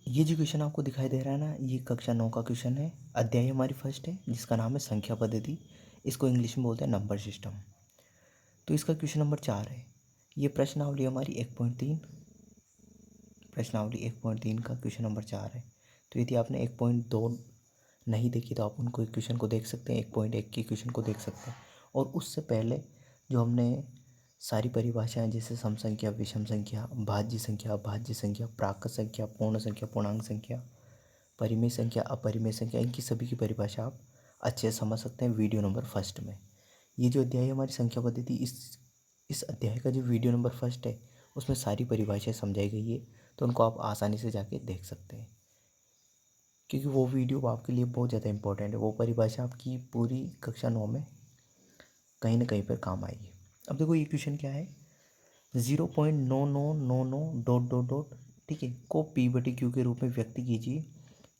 ये जो क्वेश्चन आपको दिखाई दे रहा है ना, ये कक्षा 9 का क्वेश्चन है। अध्याय हमारी फर्स्ट है जिसका नाम है संख्या पद्धति। इसको इंग्लिश में बोलते हैं नंबर सिस्टम। तो इसका क्वेश्चन नंबर 4 है। ये प्रश्नावली हमारी 1.3, प्रश्नावली 1.3 का क्वेश्चन नंबर 4 है। तो यदि आपने 1.2 नहीं देखी तो आप उनको क्वेश्चन को देख सकते हैं, 1.1 की क्वेश्चन को देख सकते हैं। और उससे पहले जो हमने सारी परिभाषाएं जैसे सम संख्या, विषम संख्या, भाज्य संख्या, अभाज्य संख्या, प्राकृत संख्या, पूर्ण संख्या, पूर्णांक संख्या, परिमेय संख्या, अपरिमेय संख्या, इनकी सभी की परिभाषा आप अच्छे से समझ सकते हैं वीडियो नंबर फर्स्ट में। ये जो अध्याय है हमारी संख्या पद्धति, इस अध्याय का जो वीडियो नंबर फर्स्ट है उसमें सारी परिभाषाएं समझाई गई है। तो उनको आप आसानी से जाके देख सकते हैं, क्योंकि वो वीडियो आपके लिए बहुत ज़्यादा इंपॉर्टेंट है। वो परिभाषा आपकी पूरी कक्षा 9 में कहीं ना कहीं पर काम आएगी। अब देखो ये क्वेश्चन क्या है, 0.9999 डॉट डॉट डॉट, ठीक है, को P/Q के रूप में व्यक्त कीजिए।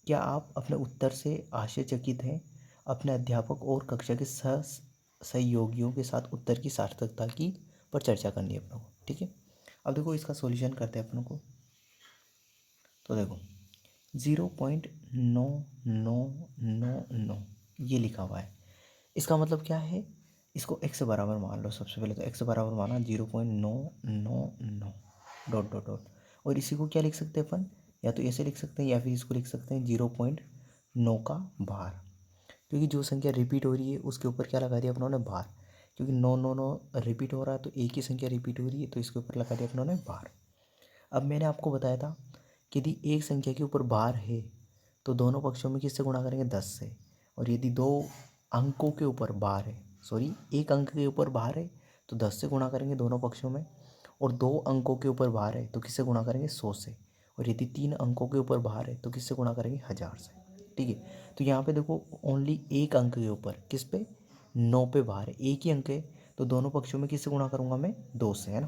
क्या आप अपने उत्तर से आश्चर्यचकित हैं? अपने अध्यापक और कक्षा के सहयोगियों के साथ उत्तर की सार्थकता की पर चर्चा करनी है अपनों को, ठीक है। अब देखो इसका सॉल्यूशन करते हैं अपनों को। तो देखो 0.9999 ये लिखा हुआ है, इसका मतलब क्या है, इसको x बराबर मान लो। सबसे पहले तो x बराबर माना 0.999 डॉट डॉट डॉट, और इसी को क्या लिख सकते हैं अपन, या तो ऐसे लिख सकते हैं या फिर इसको लिख सकते हैं 0.9 का भार, क्योंकि जो संख्या रिपीट हो रही है उसके ऊपर क्या लगा दिया अपनों ने, भार। क्योंकि 999 रिपीट हो रहा है तो एक ही संख्या रिपीट हो रही है तो इसके ऊपर लगा दिया अपनों ने भार। अब मैंने आपको बताया था कि यदि एक संख्या के ऊपर भार है तो दोनों पक्षों में किससे गुणा करेंगे, 10 से। और यदि दो अंकों के ऊपर भार है, सॉरी एक अंक के ऊपर भार है तो 10 से गुणा करेंगे दोनों पक्षों में। और दो अंकों के ऊपर भार है तो किससे गुणा करेंगे, 100 से। और यदि तीन अंकों के ऊपर भार है तो किससे गुणा करेंगे, 1000 से, ठीक है। तो यहाँ पे देखो ओनली एक अंक के ऊपर, किस पे, 9 पे भार है, एक ही अंक है, तो दोनों पक्षों में किससे गुणा करूँगा मैं, 2 से, है ना।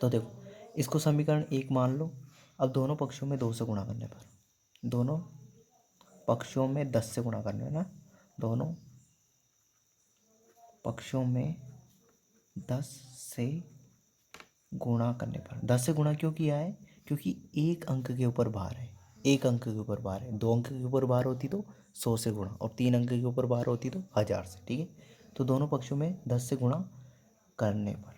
तो देखो इसको समीकरण 1 मान लो। अब दोनों पक्षों में 2 से गुणा करने पर, दोनों पक्षों में 10 से गुणा करने ना, दोनों पक्षों में 10 से गुणा करने पर, 10 से गुणा क्यों किया है, क्योंकि एक अंक के ऊपर भार है, एक अंक के ऊपर भार है। दो अंक के ऊपर भार होती तो 100 से गुणा, और तीन अंक के ऊपर भार होती तो 1000 से, ठीक है। तो दोनों पक्षों में 10 से गुणा करने पर,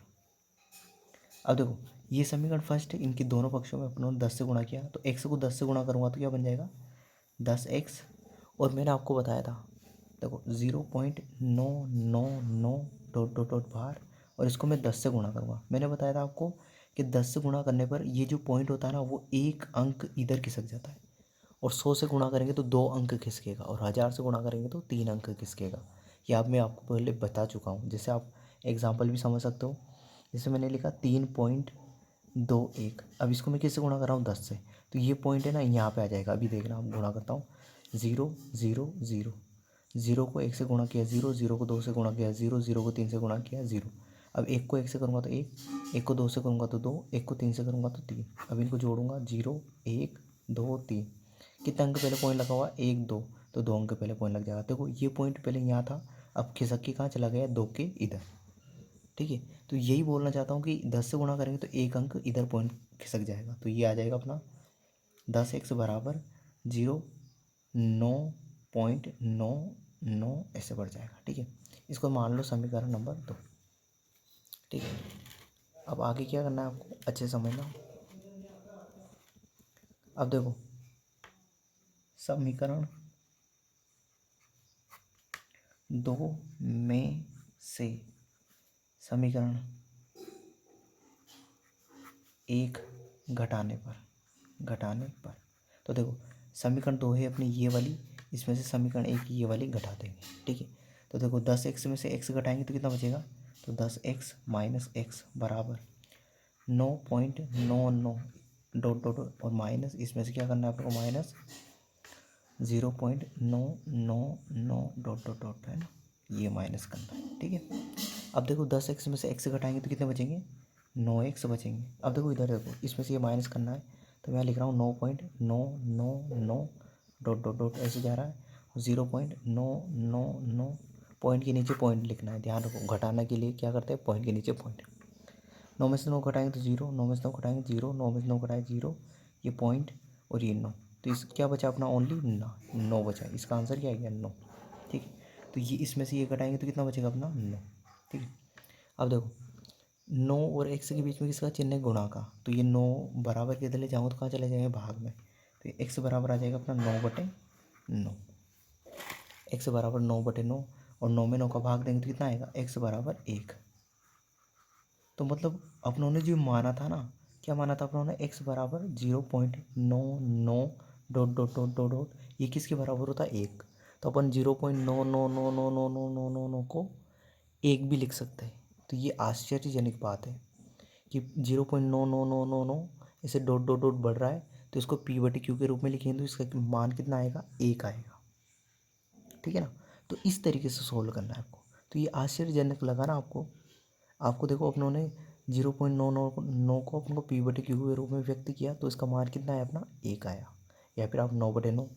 अब देखो ये समीकरण फर्स्ट है, इनकी दोनों पक्षों में अपनों ने 10 से गुणा किया, तो x को 10 से गुणा करूँगा तो क्या बन जाएगा, 10x। और मैंने आपको बताया था, देखो 0.999 डॉट डॉट डॉट भार, और इसको मैं 10 से गुणा करूँगा। मैंने बताया था आपको कि 10 से गुणा करने पर ये जो पॉइंट होता है ना, वो एक अंक इधर खिसक जाता है। और 100 से गुणा करेंगे तो 2 अंक खिसकेगा, और 1000 से गुणा करेंगे तो 3 अंक खिसकेगा। ये आप मैं आपको पहले बता चुका हूँ, जैसे आप एग्जाम्पल भी समझ सकते हो। जैसे मैंने लिखा 3.21, अब इसको मैं किससे गुणा कर रहा हूँ, 10 से। तो ये पॉइंट है ना यहाँ पे आ जाएगा। अभी देखना, हम गुणा करता हूँ, 0 0 0, 0 को 1 से गुणा किया 0, 0 को 2 से गुणा किया 0, 0 को 3 से गुणा किया 0। अब 1 को 1 से करूँगा तो 1, 1 को 2 से करूँगा तो 2, 1 को 3 से करूँगा तो 3। अब इनको जोड़ूंगा 0 1 2 3, कितने अंक पहले पॉइंट लगा हुआ, 1 2, तो 2 अंक पहले पॉइंट लग जाएगा। देखो ये पॉइंट पहले यहाँ था, अब खिसक के कहाँ चला गया, 2 के इधर, ठीक है। तो यही बोलना चाहता हूँ कि 10 से गुणा करेंगे तो एक अंक इधर पॉइंट खिसक जाएगा। तो ये आ जाएगा अपना 10x बराबर 0.999 ऐसे बढ़ जाएगा, ठीक है। इसको मान लो समीकरण नंबर 2, ठीक है। अब आगे क्या करना है आपको, अच्छे से समझना। अब देखो समीकरण 2 में से समीकरण 1 घटाने पर, तो देखो समीकरण 2 है अपनी ये वाली, इसमें से समीकरण 1 ये वाली घटा देंगे, ठीक है। तो देखो 10x में से x घटाएंगे तो कितना बचेगा, तो 10x माइनस एक्स बराबर 9.99 डॉट डॉट डॉट, और माइनस इसमें से क्या करना है आपको, माइनस 0.999 डॉट डॉट डॉट, है ना, ये माइनस करना है, ठीक है। अब देखो 10x में से x घटाएंगे तो कितने बचेंगे, 9x बचेंगे। अब देखो इधर देखो, इसमें से ये माइनस करना है, तो मैं लिख रहा हूँ 9.999 डॉट डॉट डॉट, ऐसे जा रहा है 0.999, पॉइंट के नीचे पॉइंट लिखना है, ध्यान रखो। घटाने के लिए क्या करते हैं, पॉइंट के नीचे पॉइंट। 9 में से 9 घटाएंगे तो 0, 9 में से 9 घटाएंगे 0, 9 में से 9 घटाए 0, ये पॉइंट, और ये 9, तो इस क्या बचा अपना ओनली 9 बचा। इसका आंसर क्या आ गया 9। ठीक है, तो ये इसमें से ये घटाएंगे तो कितना बचेगा अपना 9। ठीक है, अब देखो 9 और x के बीच में किसका चिन्ह है, गुणा का, तो ये 9 बराबर के इधर ले जाऊँगा तो कहाँ चले जाएंगे, भाग में, तो ये x बराबर आ जाएगा अपना 9/9। x बराबर 9/9, और 9 में 9 का भाग देंगे तो कितना आएगा, x बराबर 1। तो मतलब अपनों ने जो माना था ना, क्या माना था अपनों ने, x बराबर 0.99 dot dot dot dot dot, ये किसके बराबर होता है, 1। तो अपन 0.9999999 को 1 भी लिख सकते हैं। तो ये आश्चर्यजनक बात है कि 0.99999 ऐसे डॉट डॉट डॉट बढ़ रहा है, तो इसको p/q के रूप में लिखेंगे तो इसका मान कितना आएगा, 1 आएगा। ठीक है ना, तो इस तरीके से सोल्व करना है आपको। तो ये आश्चर्यजनक लगा ना आपको। आपको देखो अपनों ने 0.999 को अपन को p/q के रूप में व्यक्त किया, तो इसका मान कितना है अपना, 1 आया। या फिर आप 9/9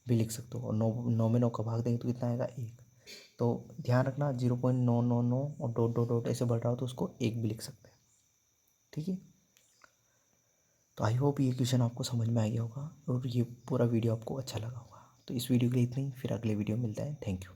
भी लिख सकते हो, और 9 में 9 का भाग देंगे तो कितना आएगा, 1। तो ध्यान रखना 0.999 और डॉट डॉट डॉट ऐसे बढ़ रहा हो तो उसको 1 भी लिख सकते हैं। ठीक है, तो आई होप ये क्वेश्चन आपको समझ में आ गया होगा और ये पूरा वीडियो आपको अच्छा लगा होगा। तो इस वीडियो के लिए इतना ही, फिर अगले वीडियो मिलता है। Thank you.